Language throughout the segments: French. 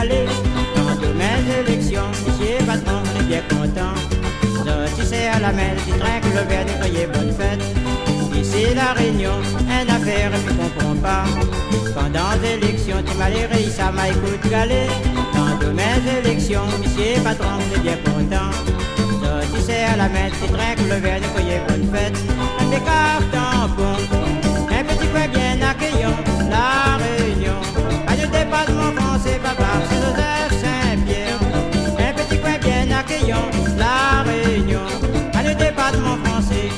Calais. Dans demain élections, monsieur patron, on est bien content. Sortissez à la main, qui trinque le verre, criez bonne fête. Ici la Réunion, une affaire, je ne comprends pas. Pendant l'élection, tu m'as l'air, ça m'a écouté Calais. Dans demain élections, monsieur patron, on est bien content. Sortissez à la main, qui trinque le verre, criez bonne fête. Un pécard tampon, un petit coin bien accueillant, la Réunion. Pas de département français, papa, c'est Joseph Saint-Pierre. Un petit coin bien accueillant, la Réunion. Pas de département français.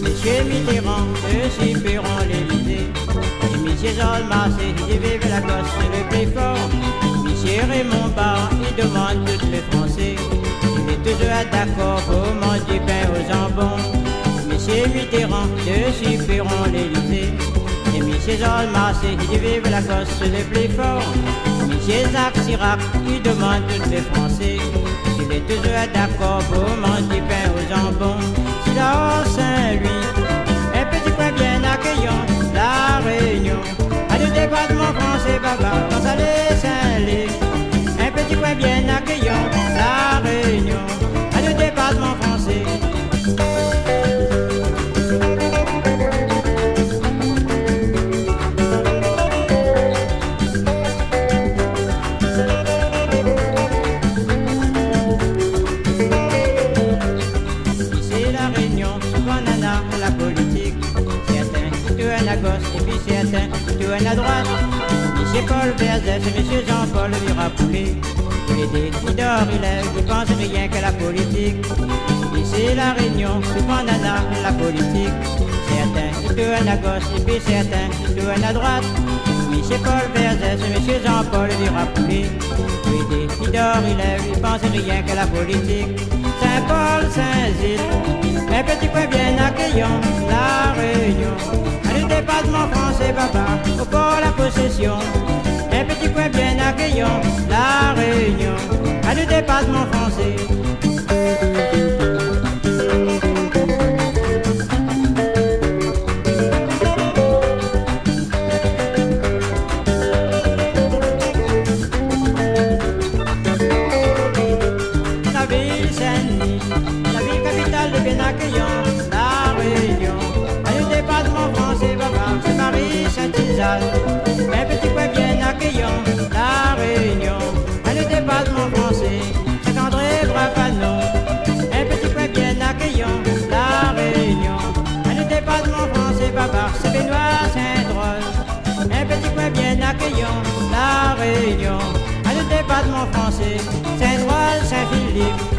Monsieur Mitterrand, monsieur Perron, l'Élysée. Et monsieur Jean Marseille, il vive la gosse le plus fort. Monsieur Raymond Barre, il demande tous les Français. Il est toujours d'accord pour manger du pain au jambon. Monsieur Mitterrand, monsieur Perron, l'Élysée. Et monsieur Jean Marseille, il vive la gosse le plus fort. Monsieur Jacques Chirac, il demande tous les Français. Il est toujours d'accord pour manger du pain au jambon. Si là Saint-Louis, un petit coin bien accueillant, la Réunion. À le département français, papa, dans sa Saint-Lé. Un petit coin bien accueillant, la Réunion. À le département français. La politique, certains tout à gauche et puis certains tout à droite. Monsieur Paul Verzès et monsieur Jean-Paul Virapoulet, les décideurs il lève, ils pensent rien que la politique. Ici la Réunion, souvent nana la politique, certains tout à gauche et puis certains tout à droite. Monsieur Paul Verzès et monsieur Jean-Paul Virapoulet, les décideurs il lève, ils pensent rien que la politique. Saint-Paul, Saint-Gilles, un petit coin bien accueillant, la Réunion. À le département français, papa, au port la possession. Un petit coin bien accueillant, la Réunion. À le département français. La ville Saint-Denis, la ville capitale de bien accueillant, la Réunion. À le département français, papa, c'est Marie-Saint-Isale. Un petit coin bien accueillant, la Réunion. À le département français, c'est André-Brapano. Un petit coin bien accueillant, la Réunion. À le département français, papa, c'est Benoît-Saint-Drôle. Un petit coin bien accueillant, la Réunion. À le département français, Saint-Drôle, Saint-Philippe.